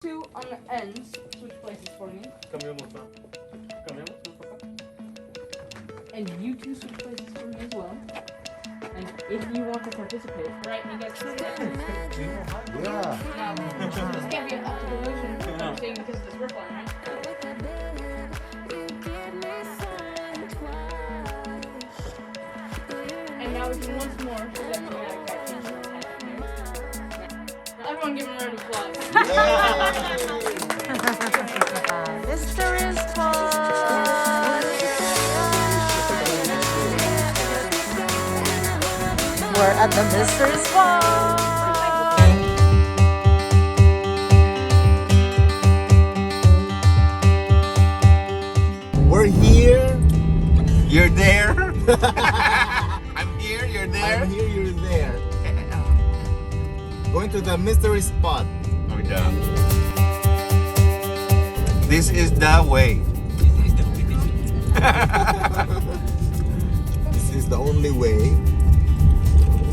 Two on the ends, switch places for me. And you two switch places for me as well. And if you want to participate, right, you guys can stand. Yeah. Now, this can't be up to delusion. I'm saying because of this rip line, right? And now we can once more show them the dramatic actions that happened here. Now, everyone give him a round of applause. Mystery spot. We're at the mystery spot. We're here. You're there. I'm here. You're there. I'm here, you're there. Going to the mystery spot. Oh, yeah. This is the way. This is the only way.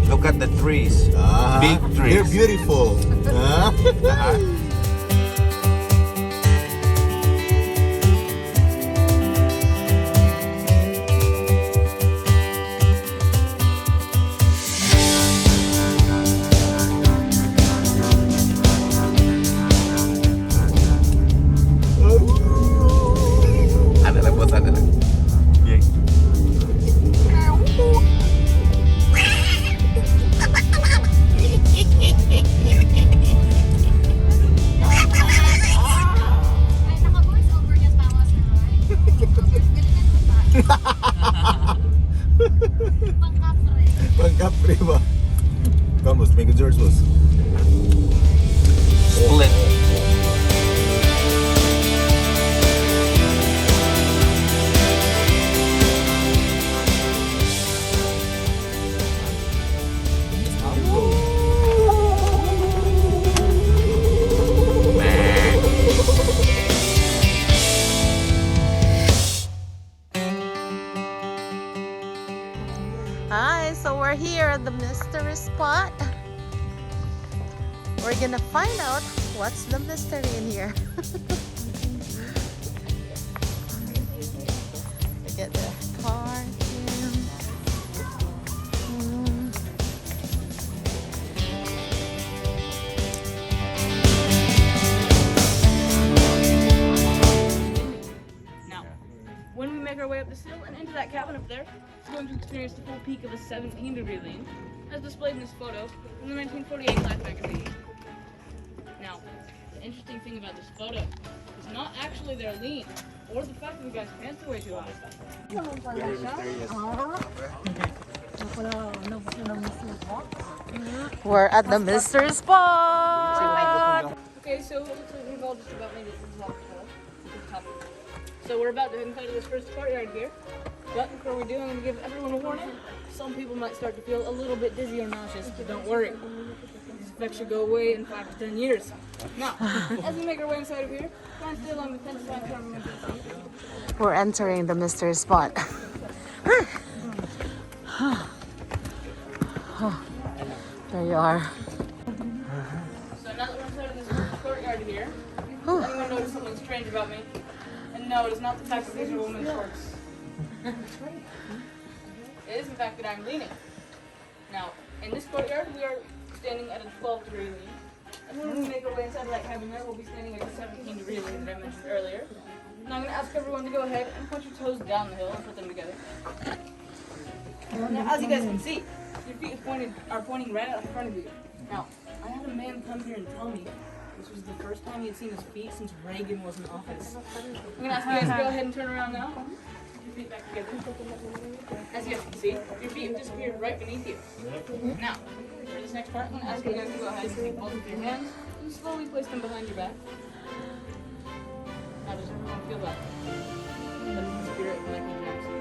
Look at the trees. Big trees. They're beautiful. Huh? Ada lah, bos, ada lah. Yeah. Pangkapre ba? Vamos, make a George was. Split. Hi, so we're here at the mystery spot. We're gonna find out what's the mystery in here. Look at the parking. Now, when we make our way up this hill and into that cabin up there, we're going to experience the full peak of a 17-degree lean, as displayed in this photo from the 1948 Life magazine. Now, the interesting thing about this photo is not actually their lean, or the fact that the guy's pants are way too high. We're at the mystery spot. Okay, so it looks like we've all just about made it to the top of the hill, to the top. So we're about to head inside of this first courtyard here. But before we do, I'm going to give everyone a warning. Some people might start to feel a little bit dizzy or nauseous, but don't worry. These effects should go away in 5 to 10 years. Now, as we make our way inside of here, try and stay along the fence line for everyone to see. We're entering the mystery spot. There you are. So now that we're inside of this first courtyard here, anyone notice something strange about me? And no, it is not the fact that these are women's shorts. It is the fact that I'm leaning. Now, in this courtyard, we are standing at a 12-degree lean. And when we make our way inside of that cabin there, we'll be standing at a 17-degree lean that I mentioned earlier. Now I'm going to ask everyone to go ahead and point your toes down the hill and put them together. Now, as you guys can see, your feet are pointing right out in front of you. Now, I had a man come here and tell me this was the first time he had seen his feet since Reagan was in office. I'm going to ask you guys to go ahead and turn around now. Put your feet back together. As you guys can see, your feet have disappeared right beneath you. Now, for this next part, I'm going to ask you guys to go ahead and take both of your hands and slowly place them behind your back. How does everyone feel about that? That's the spirit of Michael Jackson.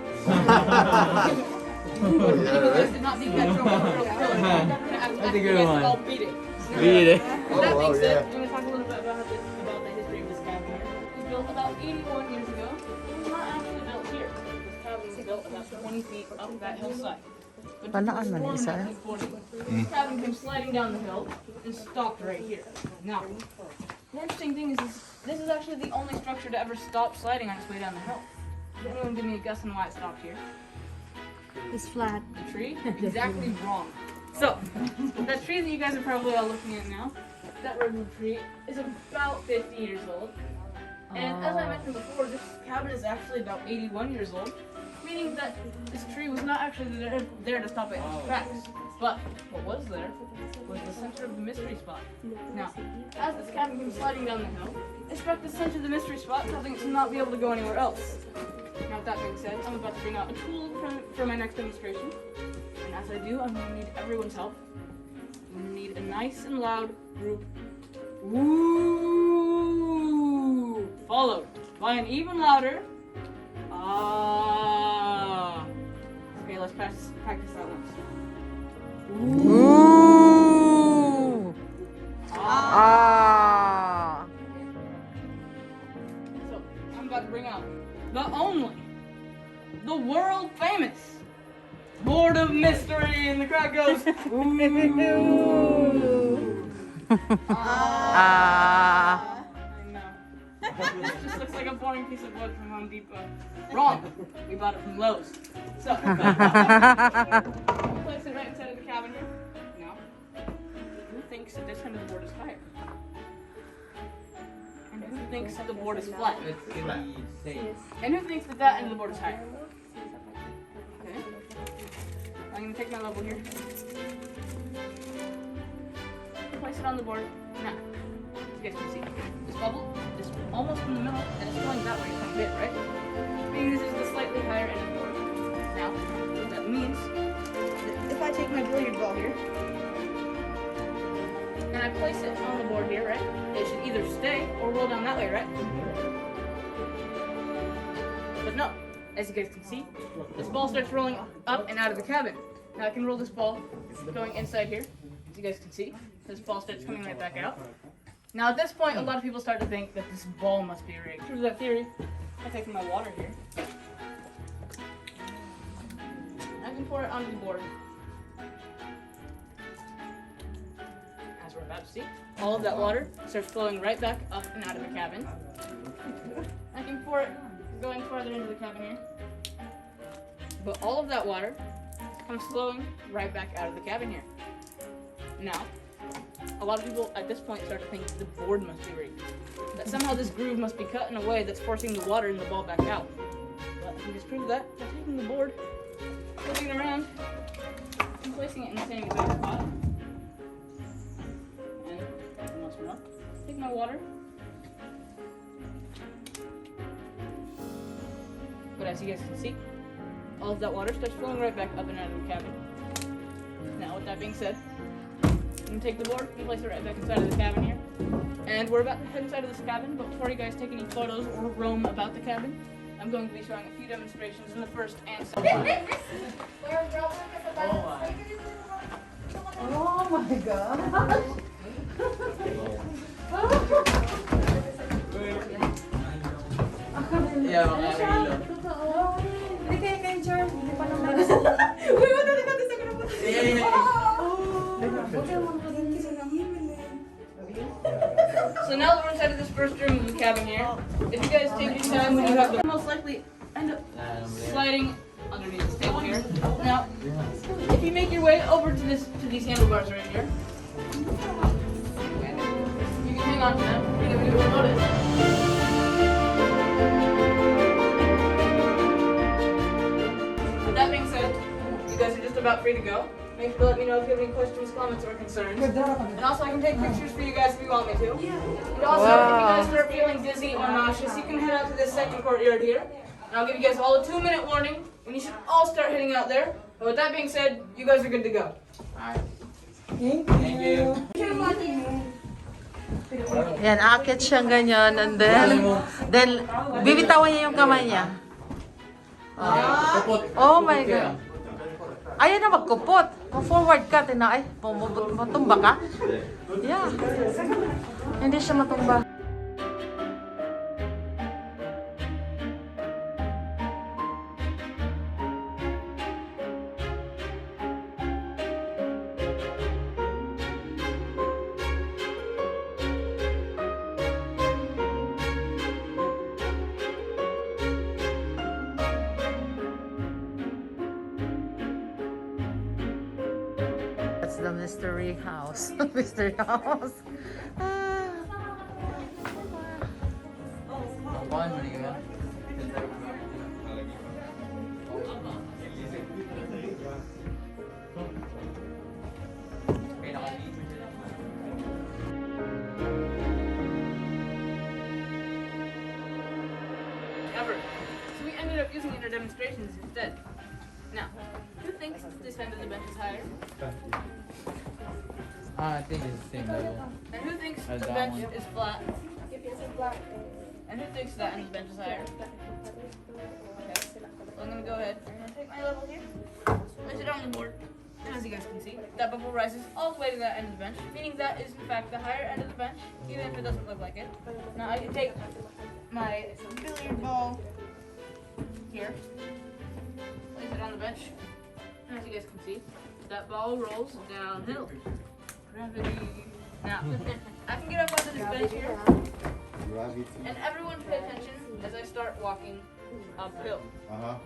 This did not need that drum roll. That's a good one. All beat it. Beat it. With that being said, I'm going to talk a little bit about the history of this cabin here. It was built about 81 years ago. It was not actually built here. This cabin was built about 20 feet up that hillside. Banaan man isa. This cabin came sliding down the hill and stopped right here. Now, The interesting thing is this is actually the only structure to ever stop sliding on its way down the hill. Can anyone give me a guess on why it stopped here? It's flat. The tree? Exactly wrong. So, that tree that you guys are probably all looking at now, that original tree, is about 50 years old. And as I mentioned before, this cabin is actually about 81 years old, meaning that this tree was not actually there to stop it in its tracks. But what was there was the center of the mystery spot. Now, as this cabin came sliding down the hill, it struck the center of the mystery spot, causing it to not be able to go anywhere else. Now, with that being said, I'm about to bring out a tool for my next demonstration. And as I do, I'm going to need everyone's help. I'm going to need a nice and loud group woo, followed by an even louder ah. Okay, let's practice that once. Ooh. Ah. So, I'm about to bring out the only, the world famous Board of Mystery, and the crowd goes ooh. Ah. I know. This just looks like a boring piece of wood from Home Depot. Wrong. We bought it from Lowe's. So, place it right inside of the cabin here. Now, who thinks that this end of the board is higher? And who thinks that the board is flat? And who thinks that that end of the board is higher? Okay. I'm going to take my level here. Place it on the board. Now, you guys can see this bubble is almost in the middle and it's going that way a bit, right? Meaning this is the slightly higher end of the board. Now, what that means that if I take my billiard ball here and I place it on the board here, right? It should either stay or roll down that way, right? But no, as you guys can see, this ball starts rolling up and out of the cabin. Now I can roll this ball going inside here, as you guys can see. This ball starts coming right back out. Now at this point, a lot of people start to think that this ball must be rigged. Prove that theory. I take my water here. I can pour it onto the board. As we're about to see, all of that water starts flowing right back up and out of the cabin. I can pour it going farther into the cabin here. But all of that water comes flowing right back out of the cabin here. Now, a lot of people at this point start to think the board must be rigged. That somehow this groove must be cut in a way that's forcing the water and the ball back out. But you just prove that by taking the board, flipping it around, and placing it in the same exact spot. And once more, take my water. But as you guys can see, all of that water starts flowing right back up and out of the cabin. Now, with that being said, I'm going to take the board and place it right back inside of the cabin here. And we're about to head inside of this cabin, but before you guys take any photos or roam about the cabin, I'm going to be showing a few demonstrations in the first and second floor. Oh my God. Hindi kayo kayo, Charm. Hindi pa naman. Uy, wala na natin sa kanapot. So now that we're inside of this first room of the cabin here, if you guys take your time when you have the most likely end up sliding underneath this table here. Now, if you make your way over to these handlebars right here, you can hang on to them because you will notice. With that being said, you guys are just about free to go. Make sure to let me know if you have any questions, comments, or concerns. And also, I can take pictures for you guys if you want me to. And also, if you guys start feeling dizzy or nauseous, you can head out to this second courtyard here. And I'll give you guys all a 2-minute warning when you should all start heading out there. But with that being said, you guys are good to go. Alright. Thank you. Yan, akit siyang ganyan, and then bibitawan niya yung kamay niya. Oh my God. Ayaw na magkupot. Forward ka, tina. Ay, matumba ka? Yeah. Hindi siya matumba. the mystery house. Mystery house. Ever. So we ended up using it in our demonstrations instead. Now, who thinks this end of the bench is higher? I think it's the same level. And who thinks As the that bench one. is flat? And who thinks that end of the bench is higher? Okay. So I'm gonna go ahead. I'm gonna take my level here. Place it on the board. And as you guys can see, that bubble rises all the way to that end of the bench, meaning that is in fact the higher end of the bench, even if it doesn't look like it. Now I can take my billiard ball here, place it on the bench, and as you guys can see, that ball rolls downhill. Gravity. Now, I can get up onto this bench here, and everyone pay attention as I start walking uphill. Uh-huh.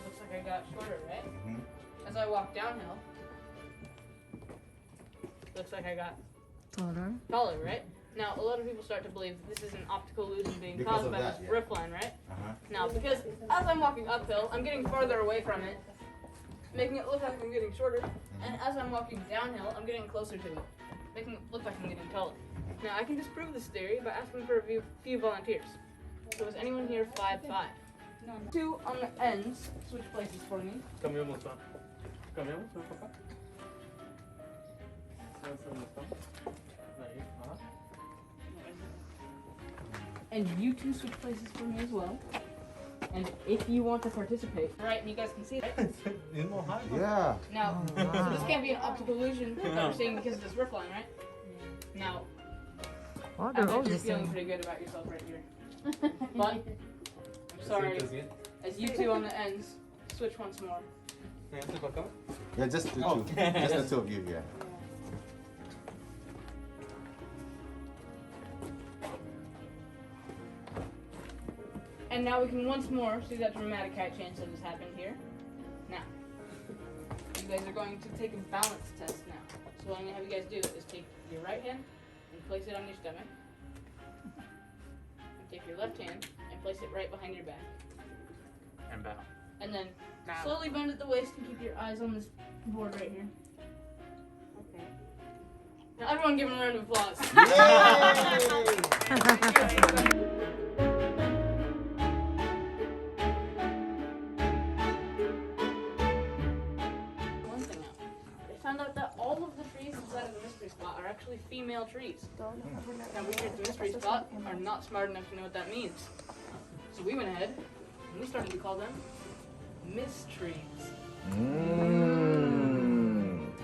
Looks like I got shorter, right? Mhm. As I walk downhill, looks like I got taller, right? Now, a lot of people start to believe that this is an optical illusion being Because caused of by that, this yeah. roof line, right? Uh-huh. Now, because as I'm walking uphill, I'm getting farther away from it, making it look like I'm getting shorter. And as I'm walking downhill, I'm getting closer to it, making it look like I'm getting taller. Now, I can disprove this theory by asking for a few volunteers. So is anyone here 5'5"? No. Two on the ends, switch places for me. Cambiamos, ¿no? Cambiamos, ¿no, papá? Ahí, ajá. And you two switch places for me as well. And if you want to participate, right, and you guys can see it. Mismo height. Yeah. Now, so this can't be an optical illusion that we're seeing because of this roof line, right? Now, Oh, I they're all bet you're the feeling same. pretty good about yourself right here. But, I'm sorry, as you two on the ends, switch once more. Yeah, just the Oh. two. Just the two of you, yeah. And now we can once more see that dramatic height change that has happened here. Now, you guys are going to take a balance test now. So what I'm going to have you guys do is take your right hand and place it on your stomach. And take your left hand and place it right behind your back. And bow. And then slowly bend at the waist and keep your eyes on this board right here. Okay. Now everyone give him a round of applause. One thing out. They found out that all of the trees inside of the mystery spot are actually female trees. Now we here at the mystery spot are not smart enough to know what that means. So we went ahead and we started to call them mysteries.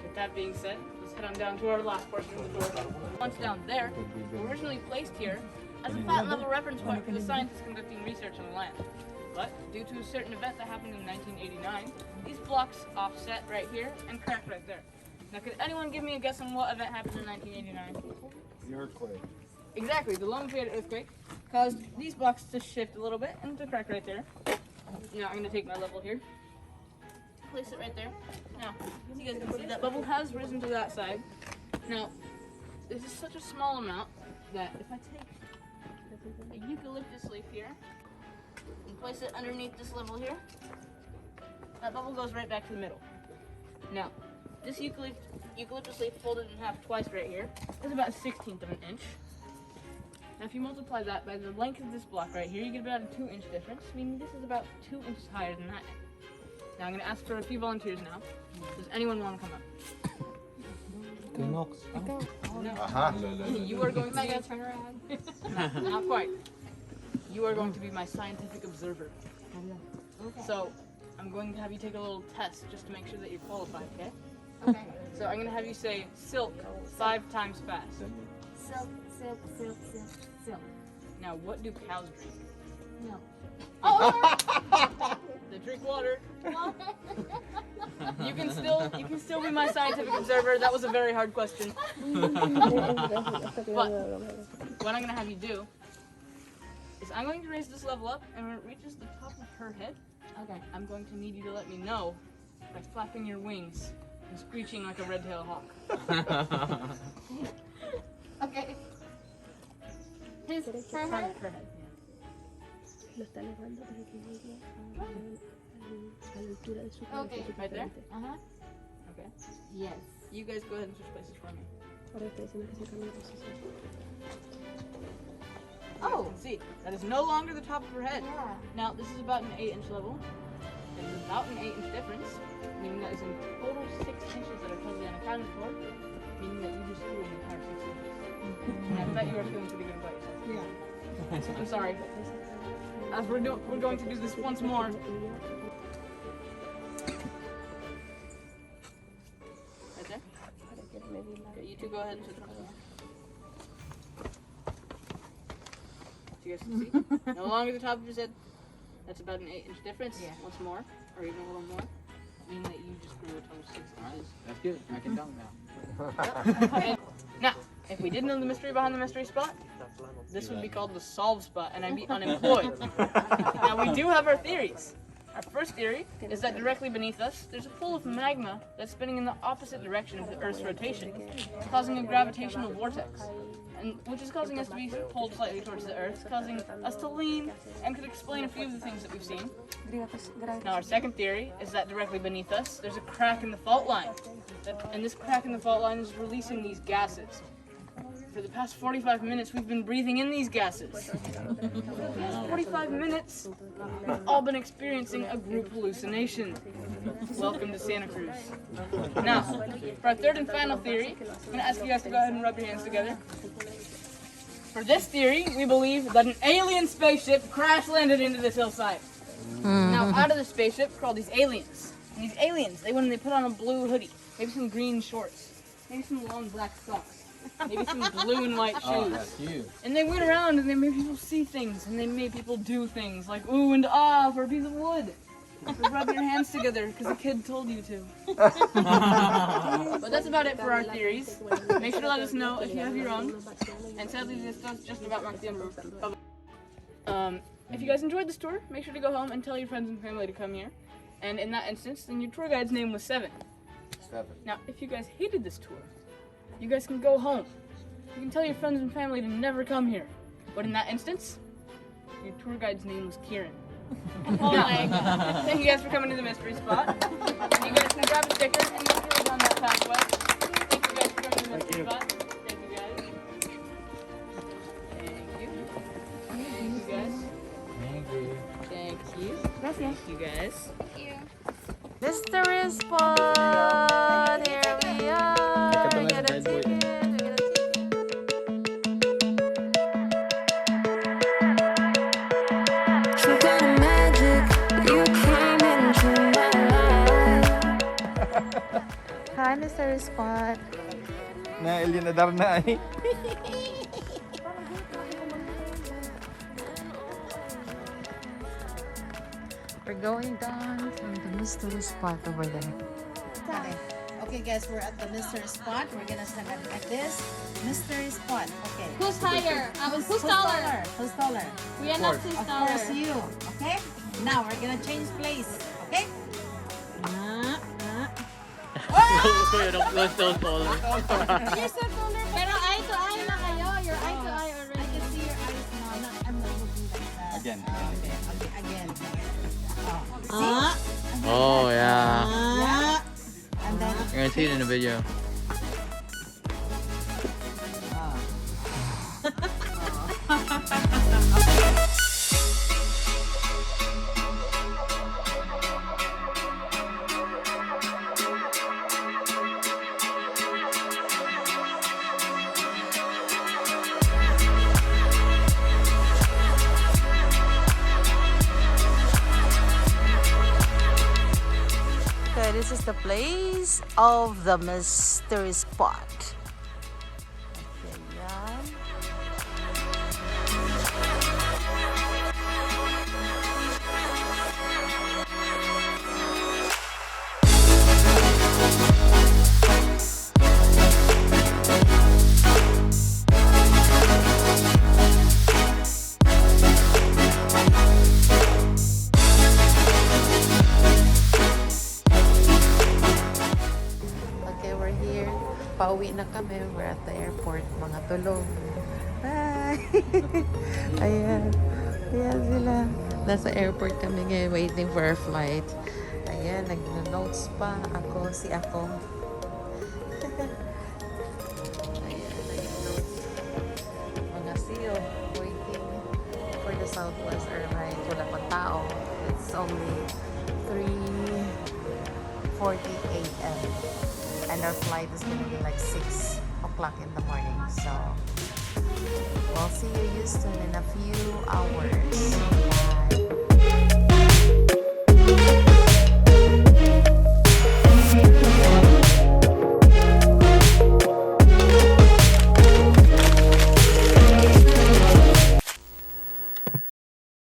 With that being said, let's head on down to our last portion of the tour. Once down there, were originally placed here as a flat level reference point for the scientists conducting research on the land. But due to a certain event that happened in 1989, these blocks offset right here and cracked right there. Now, could anyone give me a guess on what event happened in 1989? The earthquake. Exactly, the Lone Crater earthquake caused these blocks to shift a little bit and to crack right there. Now I'm gonna take my level here, place it right there. Now, as you guys can see, that bubble has risen to that side. Now, this is such a small amount that if I take a eucalyptus leaf here and place it underneath this level here, that bubble goes right back to the middle. Now, this eucalyptus leaf folded in half twice right here is about 1/16 of an inch. Now if you multiply that by the length of this block right here, you get about a 2-inch difference, meaning this is about 2 inches higher than that. Now I'm going to ask for a few volunteers now. Does anyone want to come up? No. Uh-huh. You are going to be... turn around. Not quite. You are going to be my scientific observer. So I'm going to have you take a little test just to make sure that you're qualified, okay? Okay. So I'm going to have you say silk 5 times fast. Silk, silk, silk, silk, silk. Now what do cows drink? No. Oh! They drink water. You can still be my scientific observer. That was a very hard question. But what I'm gonna have you do is I'm going to raise this level up, and when it reaches the top of her head, Okay. I'm going to need you to let me know by flapping your wings and screeching like a red-tailed hawk. Okay. Her head? Her head, Okay. Right there? Uh-huh. Okay. Yes. You guys go ahead and switch places for me. Oh. See, that is no longer the top of her head. Yeah. Now, this is about an 8-inch level. It's about an 8-inch difference, meaning that is in total 6 inches that are totally unaccounted for, meaning that you just threw an entire 6 inches. And I bet you are feeling pretty good about yourself. Yeah. I'm sorry. As we're going to do this once more. Right there? Okay, you two go ahead and switch once more. So you guys can see. No longer the top of his head. That's about an 8-inch difference. Yeah. Once more, or even a little more. Meaning that you just grew a total 6 inches. That's good. I can dunk now. Now, if we didn't know the mystery behind the mystery spot, this would be called the solve spot, and I'd be unemployed. Now, we do have our theories. Our first theory is that directly beneath us, there's a pool of magma that's spinning in the opposite direction of the Earth's rotation, causing a gravitational vortex, and which is causing us to be pulled slightly towards the Earth, causing us to lean, and could explain a few of the things that we've seen. Now, our second theory is that directly beneath us, there's a crack in the fault line, and this crack in the fault line is releasing these gases. For the past 45 minutes, we've been breathing in these gases. For the past 45 minutes, we've all been experiencing a group hallucination. Welcome to Santa Cruz. Now, for our third and final theory, I'm going to ask you guys to go ahead and rub your hands together. For this theory, we believe that an alien spaceship crash landed into this hillside. Now, out of the spaceship crawled these aliens. And these aliens, they went and they put on a blue hoodie, maybe some green shorts, maybe some long black socks. Maybe some blue and white shoes. Oh, that's you. And they went around and they made people see things and they made people do things like ooh and ah for a piece of wood. So rub your hands together because a kid told you to. But that's about it for our theories. Make sure to let us know if you have your own. And sadly, this does just about mark the end of if you guys enjoyed this tour, make sure to go home and tell your friends and family to come here. And in that instance, then your tour guide's name was 7. Now, if you guys hated this tour, you guys can go home. You can tell your friends and family to never come here. But in that instance, your tour guide's name was Kieran. Thank you guys for coming to the mystery spot. You guys can grab a sticker and make sure it's on that pathway. Thank you guys for coming to the mystery spot. Thank you guys. Thank you. Thank you guys. Thank you. Thank you guys. Mystery spot! Here we are! We got a ticket! We got a ticket! You got a magic, you came into my life. Hi, mystery spot! Na alien na dar na eh. We're going down from the mystery spot over there. Okay. Okay, guys, we're at the mystery spot. We're gonna stand at this mystery spot. Okay. Who's higher? Who's taller? Who's taller? We are not too Of taller. course, you. Okay. Now we're gonna change place. Okay. You're so taller. Pero eye to eye na kayo. You're eye to eye already. I can see your eyes now. I'm not looking like that. Again. Okay. Again. Oh, yeah. Yeah. And then. You're gonna see it in the video. Okay, this is the place of the mystery spot. Okay, yan. here. Pauwi na kami. We're at the airport. Mga tulong. Bye! Ayan. Ayan sila. Nasa airport kami ngayon waiting for our flight. Ayan, nag-notes pa. Ako. Ayan, nag-notes. Mga seal waiting for the Southwest Airlines. Wala pang tao. It's only 3:40 a.m. and our flight is gonna be like 6 o'clock in the morning. So we'll see you Houston in a few hours.